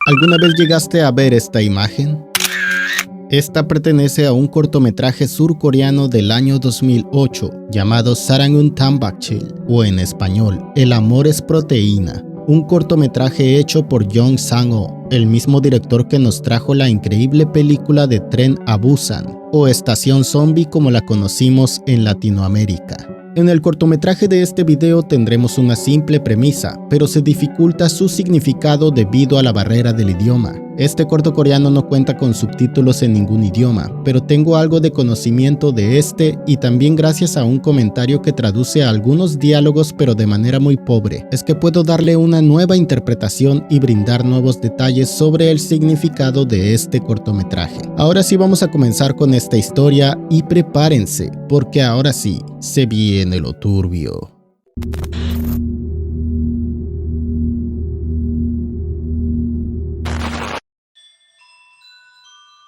¿Alguna vez llegaste a ver esta imagen? Esta pertenece a un cortometraje surcoreano del año 2008 llamado Sarangun Tambakchil, o en español, El amor es proteína. Un cortometraje hecho por Jong Sang-ho, el mismo director que nos trajo la increíble película de Tren a Busan, o Estación Zombie como la conocimos en Latinoamérica. En el cortometraje de este video tendremos una simple premisa, pero se dificulta su significado debido a la barrera del idioma. Este corto coreano no cuenta con subtítulos en ningún idioma, pero tengo algo de conocimiento de este y también gracias a un comentario que traduce algunos diálogos pero de manera muy pobre, es que puedo darle una nueva interpretación y brindar nuevos detalles sobre el significado de este cortometraje. Ahora sí vamos a comenzar con esta historia y prepárense, porque ahora sí, se viene lo turbio.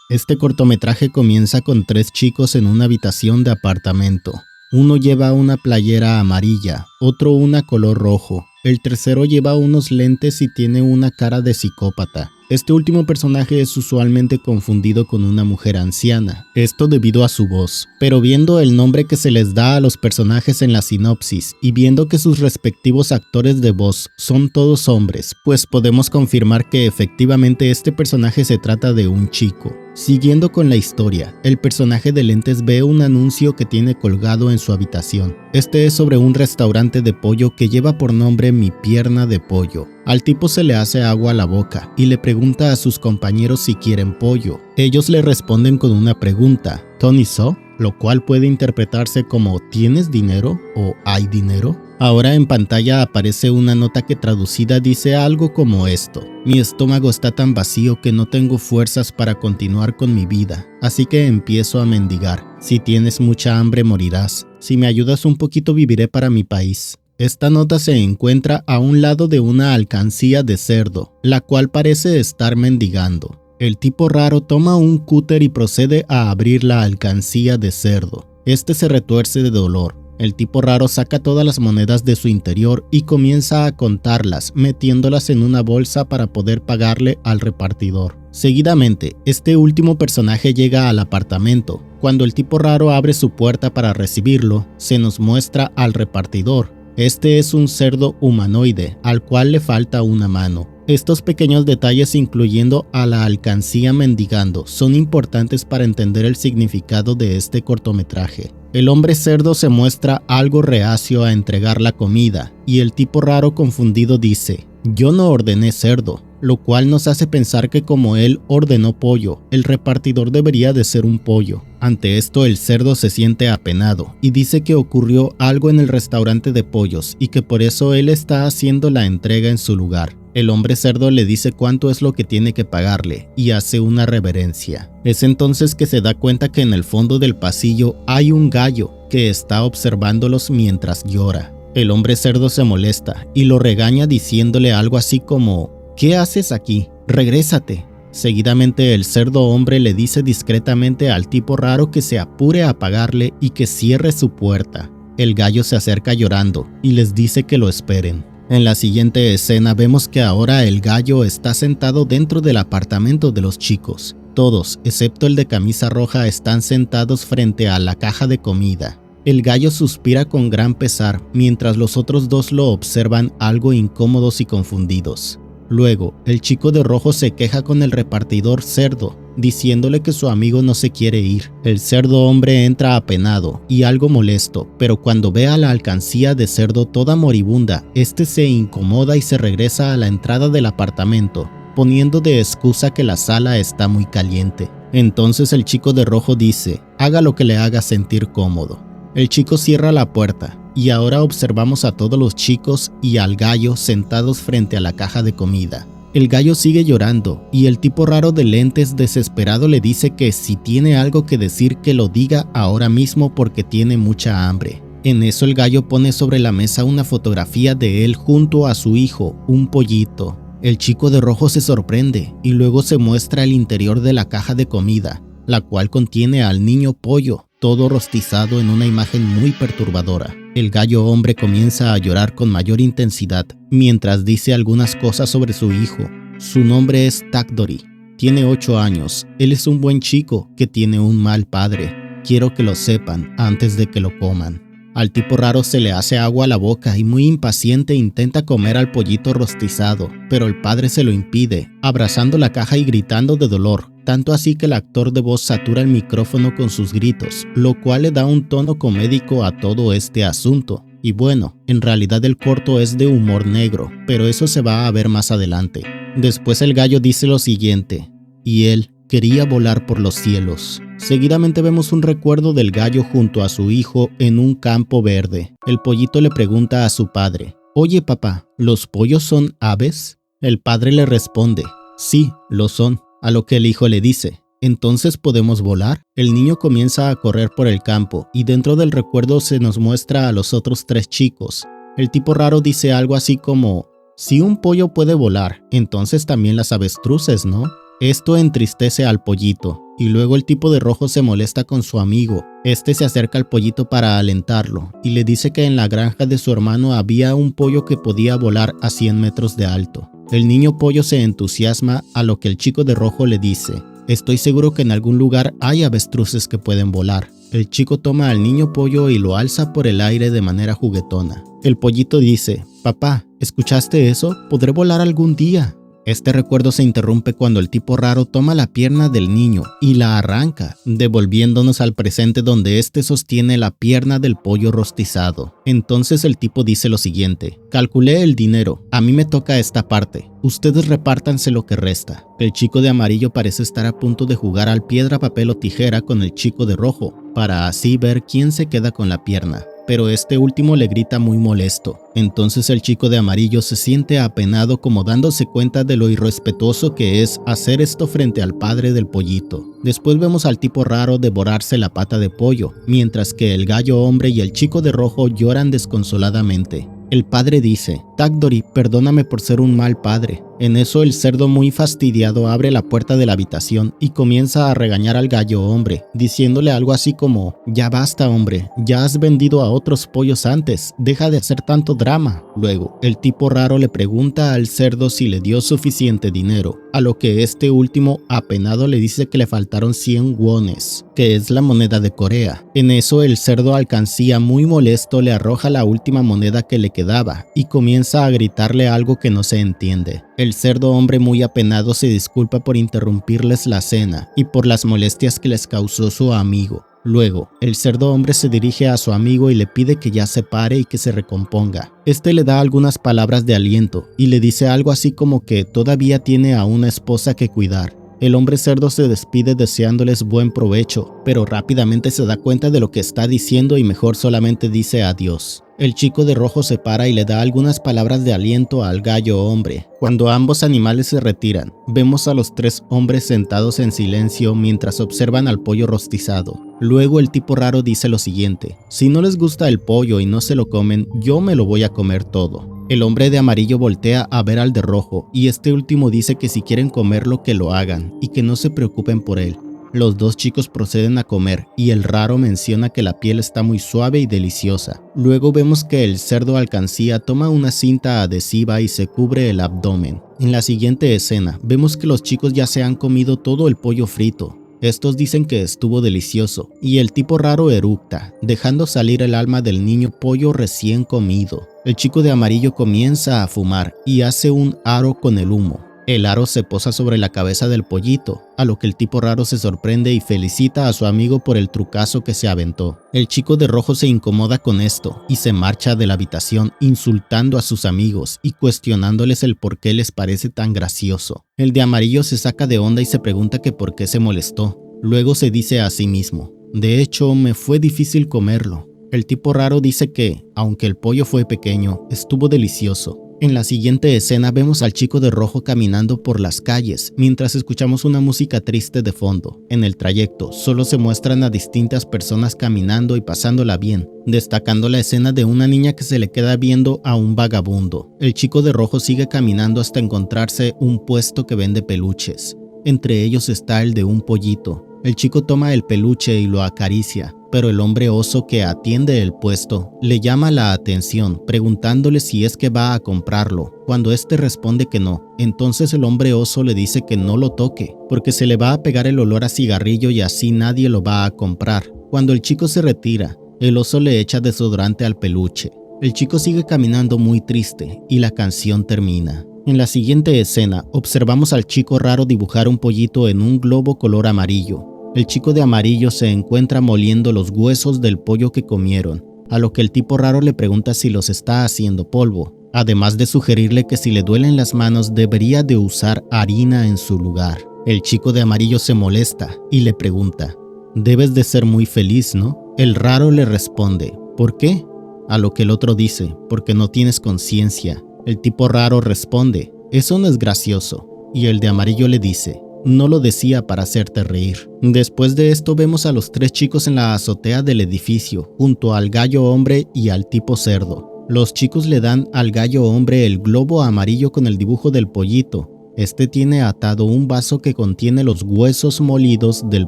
Este cortometraje comienza con 3 chicos en una habitación de apartamento. Uno lleva una playera amarilla, otro una color rojo, el tercero lleva unos lentes y tiene una cara de psicópata. Este último personaje es usualmente confundido con una mujer anciana, esto debido a su voz, pero viendo el nombre que se les da a los personajes en la sinopsis y viendo que sus respectivos actores de voz son todos hombres, pues podemos confirmar que efectivamente este personaje se trata de un chico. Siguiendo con la historia, el personaje de lentes ve un anuncio que tiene colgado en su habitación. Este es sobre un restaurante de pollo que lleva por nombre Mi Pierna de Pollo. Al tipo se le hace agua a la boca y le pregunta a sus compañeros si quieren pollo. Ellos le responden con una pregunta, ¿Tony So? Lo cual puede interpretarse como ¿tienes dinero? O ¿hay dinero? Ahora en pantalla aparece una nota que traducida dice algo como esto: mi estómago está tan vacío que no tengo fuerzas para continuar con mi vida, así que empiezo a mendigar. Si tienes mucha hambre morirás, si me ayudas un poquito viviré para mi país. Esta nota se encuentra a un lado de una alcancía de cerdo, la cual parece estar mendigando. El tipo raro toma un cúter y procede a abrir la alcancía de cerdo. Este se retuerce de dolor. El tipo raro saca todas las monedas de su interior y comienza a contarlas, metiéndolas en una bolsa para poder pagarle al repartidor. Seguidamente, este último personaje llega al apartamento. Cuando el tipo raro abre su puerta para recibirlo, se nos muestra al repartidor. Este es un cerdo humanoide, al cual le falta una mano. Estos pequeños detalles, incluyendo a la alcancía mendigando, son importantes para entender el significado de este cortometraje. El hombre cerdo se muestra algo reacio a entregar la comida, y el tipo raro confundido dice, yo no ordené cerdo, lo cual nos hace pensar que como él ordenó pollo, el repartidor debería de ser un pollo. Ante esto el cerdo se siente apenado y dice que ocurrió algo en el restaurante de pollos y que por eso él está haciendo la entrega en su lugar. El hombre cerdo le dice cuánto es lo que tiene que pagarle y hace una reverencia. Es entonces que se da cuenta que en el fondo del pasillo hay un gallo que está observándolos mientras llora. El hombre cerdo se molesta y lo regaña diciéndole algo así como, ¿qué haces aquí? Regrésate. Seguidamente el cerdo hombre le dice discretamente al tipo raro que se apure a pagarle y que cierre su puerta. El gallo se acerca llorando y les dice que lo esperen. En la siguiente escena vemos que ahora el gallo está sentado dentro del apartamento de los chicos. Todos, excepto el de camisa roja, están sentados frente a la caja de comida. El gallo suspira con gran pesar mientras los otros dos lo observan algo incómodos y confundidos. Luego, el chico de rojo se queja con el repartidor cerdo, diciéndole que su amigo no se quiere ir. El cerdo hombre entra apenado y algo molesto, pero cuando ve a la alcancía de cerdo toda moribunda, este se incomoda y se regresa a la entrada del apartamento, poniendo de excusa que la sala está muy caliente. Entonces el chico de rojo dice, haga lo que le haga sentir cómodo. El chico cierra la puerta. Y ahora observamos a todos los chicos y al gallo sentados frente a la caja de comida. El gallo sigue llorando y el tipo raro de lentes desesperado le dice que si tiene algo que decir que lo diga ahora mismo porque tiene mucha hambre. En eso el gallo pone sobre la mesa una fotografía de él junto a su hijo, un pollito. El chico de rojo se sorprende y luego se muestra el interior de la caja de comida, la cual contiene al niño pollo, todo rostizado en una imagen muy perturbadora. El gallo hombre comienza a llorar con mayor intensidad mientras dice algunas cosas sobre su hijo. Su nombre es Takdori. Tiene 8 años. Él es un buen chico que tiene un mal padre. Quiero que lo sepan antes de que lo coman. Al tipo raro se le hace agua a la boca y muy impaciente intenta comer al pollito rostizado, pero el padre se lo impide, abrazando la caja y gritando de dolor, tanto así que el actor de voz satura el micrófono con sus gritos, lo cual le da un tono comédico a todo este asunto. Y bueno, en realidad el corto es de humor negro, pero eso se va a ver más adelante. Después el gallo dice lo siguiente: y él quería volar por los cielos. Seguidamente vemos un recuerdo del gallo junto a su hijo en un campo verde. El pollito le pregunta a su padre: oye papá, ¿los pollos son aves? El padre le responde: sí, lo son. A lo que el hijo le dice: ¿entonces podemos volar? El niño comienza a correr por el campo y dentro del recuerdo se nos muestra a los otros 3 chicos. El tipo raro dice algo así como: si un pollo puede volar, entonces también las avestruces, ¿no? Esto entristece al pollito, y luego el tipo de rojo se molesta con su amigo. Este se acerca al pollito para alentarlo, y le dice que en la granja de su hermano había un pollo que podía volar a 100 metros de alto. El niño pollo se entusiasma, a lo que el chico de rojo le dice: estoy seguro que en algún lugar hay avestruces que pueden volar. El chico toma al niño pollo y lo alza por el aire de manera juguetona. El pollito dice: papá, ¿escuchaste eso? ¿Podré volar algún día? Este recuerdo se interrumpe cuando el tipo raro toma la pierna del niño y la arranca, devolviéndonos al presente donde este sostiene la pierna del pollo rostizado. Entonces el tipo dice lo siguiente: calculé el dinero, a mí me toca esta parte, ustedes repártanse lo que resta. El chico de amarillo parece estar a punto de jugar al piedra, papel o tijera con el chico de rojo, para así ver quién se queda con la pierna. Pero este último le grita muy molesto. Entonces el chico de amarillo se siente apenado, como dándose cuenta de lo irrespetuoso que es hacer esto frente al padre del pollito. Después vemos al tipo raro devorarse la pata de pollo, mientras que el gallo hombre y el chico de rojo lloran desconsoladamente. El padre dice: Takdori, perdóname por ser un mal padre. En eso el cerdo, muy fastidiado, abre la puerta de la habitación y comienza a regañar al gallo hombre, diciéndole algo así como: ya basta hombre, ya has vendido a otros pollos antes, deja de hacer tanto drama. Luego, el tipo raro le pregunta al cerdo si le dio suficiente dinero, a lo que este último, apenado, le dice que le faltaron 100 wones, que es la moneda de Corea. En eso el cerdo alcancía, muy molesto, le arroja la última moneda que le quedaba y comienza a gritarle algo que no se entiende. El cerdo hombre, muy apenado, se disculpa por interrumpirles la cena y por las molestias que les causó su amigo. Luego, el cerdo hombre se dirige a su amigo y le pide que ya se pare y que se recomponga. Este le da algunas palabras de aliento y le dice algo así como que todavía tiene a una esposa que cuidar. El hombre cerdo se despide deseándoles buen provecho, pero rápidamente se da cuenta de lo que está diciendo y mejor solamente dice adiós. El chico de rojo se para y le da algunas palabras de aliento al gallo hombre. Cuando ambos animales se retiran, vemos a los 3 hombres sentados en silencio mientras observan al pollo rostizado. Luego el tipo raro dice lo siguiente: si no les gusta el pollo y no se lo comen, yo me lo voy a comer todo. El hombre de amarillo voltea a ver al de rojo y este último dice que si quieren comerlo que lo hagan y que no se preocupen por él. Los 2 chicos proceden a comer y el raro menciona que la piel está muy suave y deliciosa. Luego vemos que el cerdo alcancía toma una cinta adhesiva y se cubre el abdomen. En la siguiente escena vemos que los chicos ya se han comido todo el pollo frito. Estos dicen que estuvo delicioso y el tipo raro eructa, dejando salir el alma del niño pollo recién comido. El chico de amarillo comienza a fumar y hace un aro con el humo. El aro se posa sobre la cabeza del pollito, a lo que el tipo raro se sorprende y felicita a su amigo por el trucazo que se aventó. El chico de rojo se incomoda con esto y se marcha de la habitación insultando a sus amigos y cuestionándoles el por qué les parece tan gracioso. El de amarillo se saca de onda y se pregunta que por qué se molestó. Luego se dice a sí mismo: de hecho, me fue difícil comerlo. El tipo raro dice que, aunque el pollo fue pequeño, estuvo delicioso. En la siguiente escena vemos al chico de rojo caminando por las calles mientras escuchamos una música triste de fondo. En el trayecto solo se muestran a distintas personas caminando y pasándola bien, destacando la escena de una niña que se le queda viendo a un vagabundo. El chico de rojo sigue caminando hasta encontrarse un puesto que vende peluches. Entre ellos está el de un pollito. El chico toma el peluche y lo acaricia, pero el hombre oso que atiende el puesto le llama la atención preguntándole si es que va a comprarlo. Cuando éste responde que no, entonces el hombre oso le dice que no lo toque, porque se le va a pegar el olor a cigarrillo y así nadie lo va a comprar. Cuando el chico se retira, el oso le echa desodorante al peluche. El chico sigue caminando muy triste y la canción termina. En la siguiente escena, observamos al chico raro dibujar un pollito en un globo color amarillo. El chico de amarillo se encuentra moliendo los huesos del pollo que comieron, a lo que el tipo raro le pregunta si los está haciendo polvo, además de sugerirle que si le duelen las manos debería de usar harina en su lugar. El chico de amarillo se molesta y le pregunta: «Debes de ser muy feliz, ¿no?». El raro le responde: «¿Por qué?». A lo que el otro dice: «Porque no tienes conciencia». El tipo raro responde: «Eso no es gracioso». Y el de amarillo le dice: «No lo decía para hacerte reír». Después de esto vemos a los tres chicos en la azotea del edificio, junto al gallo hombre y al tipo cerdo. Los chicos le dan al gallo hombre el globo amarillo con el dibujo del pollito. Este tiene atado un vaso que contiene los huesos molidos del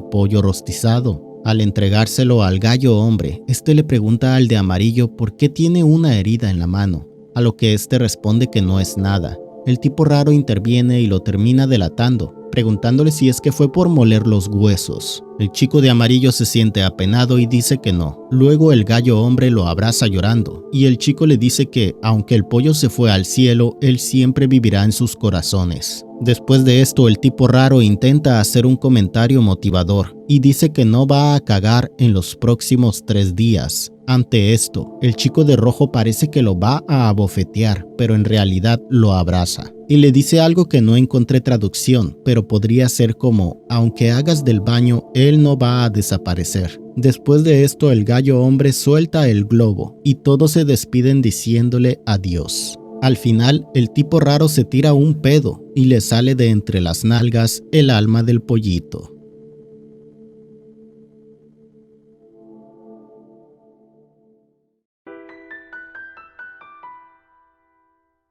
pollo rostizado. Al entregárselo al gallo hombre, este le pregunta al de amarillo por qué tiene una herida en la mano, a lo que este responde que no es nada. El tipo raro interviene y lo termina delatando, preguntándole si es que fue por moler los huesos. El chico de amarillo se siente apenado y dice que no. Luego el gallo hombre lo abraza llorando y el chico le dice que, aunque el pollo se fue al cielo, él siempre vivirá en sus corazones. Después de esto, el tipo raro intenta hacer un comentario motivador y dice que no va a cagar en los próximos 3 días. Ante esto, el chico de rojo parece que lo va a abofetear, pero en realidad lo abraza. Y le dice algo que no encontré traducción, pero podría ser como: aunque hagas del baño, él no va a desaparecer. Después de esto, el gallo hombre suelta el globo y todos se despiden diciéndole adiós. Al final, el tipo raro se tira un pedo y le sale de entre las nalgas el alma del pollito.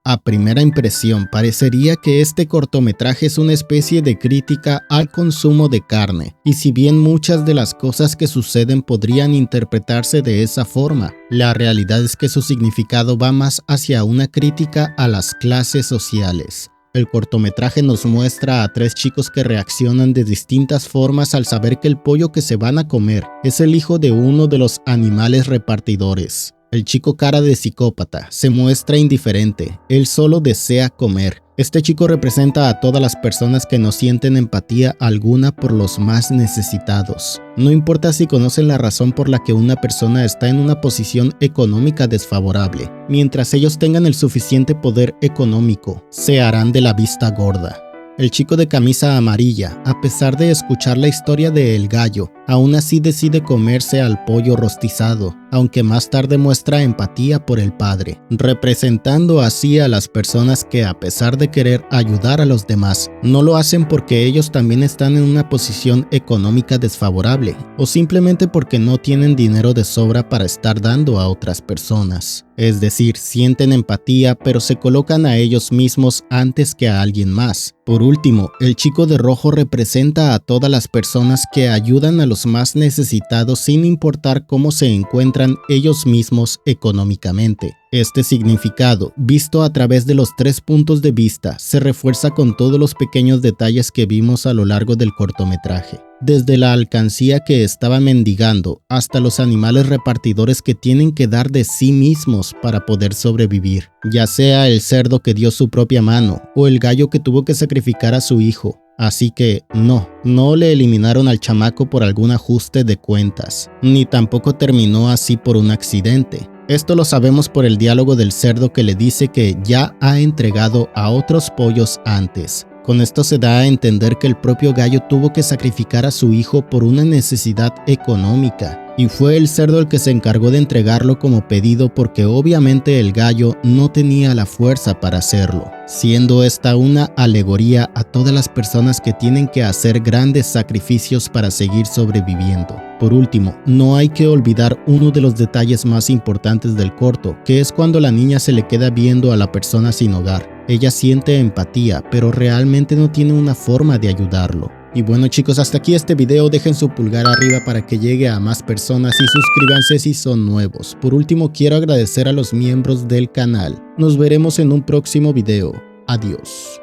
A primera impresión, parecería que este cortometraje es una especie de crítica al consumo de carne, y si bien muchas de las cosas que suceden podrían interpretarse de esa forma, la realidad es que su significado va más hacia una crítica a las clases sociales. El cortometraje nos muestra a 3 chicos que reaccionan de distintas formas al saber que el pollo que se van a comer es el hijo de uno de los animales repartidores. El chico cara de psicópata se muestra indiferente, él solo desea comer. Este chico representa a todas las personas que no sienten empatía alguna por los más necesitados. No importa si conocen la razón por la que una persona está en una posición económica desfavorable, mientras ellos tengan el suficiente poder económico, se harán de la vista gorda. El chico de camisa amarilla, a pesar de escuchar la historia de El Gallo, aún así decide comerse al pollo rostizado, aunque más tarde muestra empatía por el padre, representando así a las personas que, a pesar de querer ayudar a los demás, no lo hacen porque ellos también están en una posición económica desfavorable, o simplemente porque no tienen dinero de sobra para estar dando a otras personas. Es decir, sienten empatía, pero se colocan a ellos mismos antes que a alguien más. Por último, el chico de rojo representa a todas las personas que ayudan a los más necesitados sin importar cómo se encuentran ellos mismos económicamente. Este significado, visto a través de los 3 puntos de vista, se refuerza con todos los pequeños detalles que vimos a lo largo del cortometraje. Desde la alcancía que estaba mendigando hasta los animales repartidores que tienen que dar de sí mismos para poder sobrevivir, ya sea el cerdo que dio su propia mano o el gallo que tuvo que sacrificar a su hijo. Así que no le eliminaron al chamaco por algún ajuste de cuentas, ni tampoco terminó así por un accidente. Esto lo sabemos por el diálogo del cerdo que le dice que ya ha entregado a otros pollos antes. Con esto se da a entender que el propio gallo tuvo que sacrificar a su hijo por una necesidad económica, y fue el cerdo el que se encargó de entregarlo como pedido porque obviamente el gallo no tenía la fuerza para hacerlo, siendo esta una alegoría a todas las personas que tienen que hacer grandes sacrificios para seguir sobreviviendo. Por último, no hay que olvidar uno de los detalles más importantes del corto, que es cuando la niña se le queda viendo a la persona sin hogar. Ella siente empatía, pero realmente no tiene una forma de ayudarlo. Y bueno chicos, hasta aquí este video, dejen su pulgar arriba para que llegue a más personas y suscríbanse si son nuevos. Por último, quiero agradecer a los miembros del canal. Nos veremos en un próximo video. Adiós.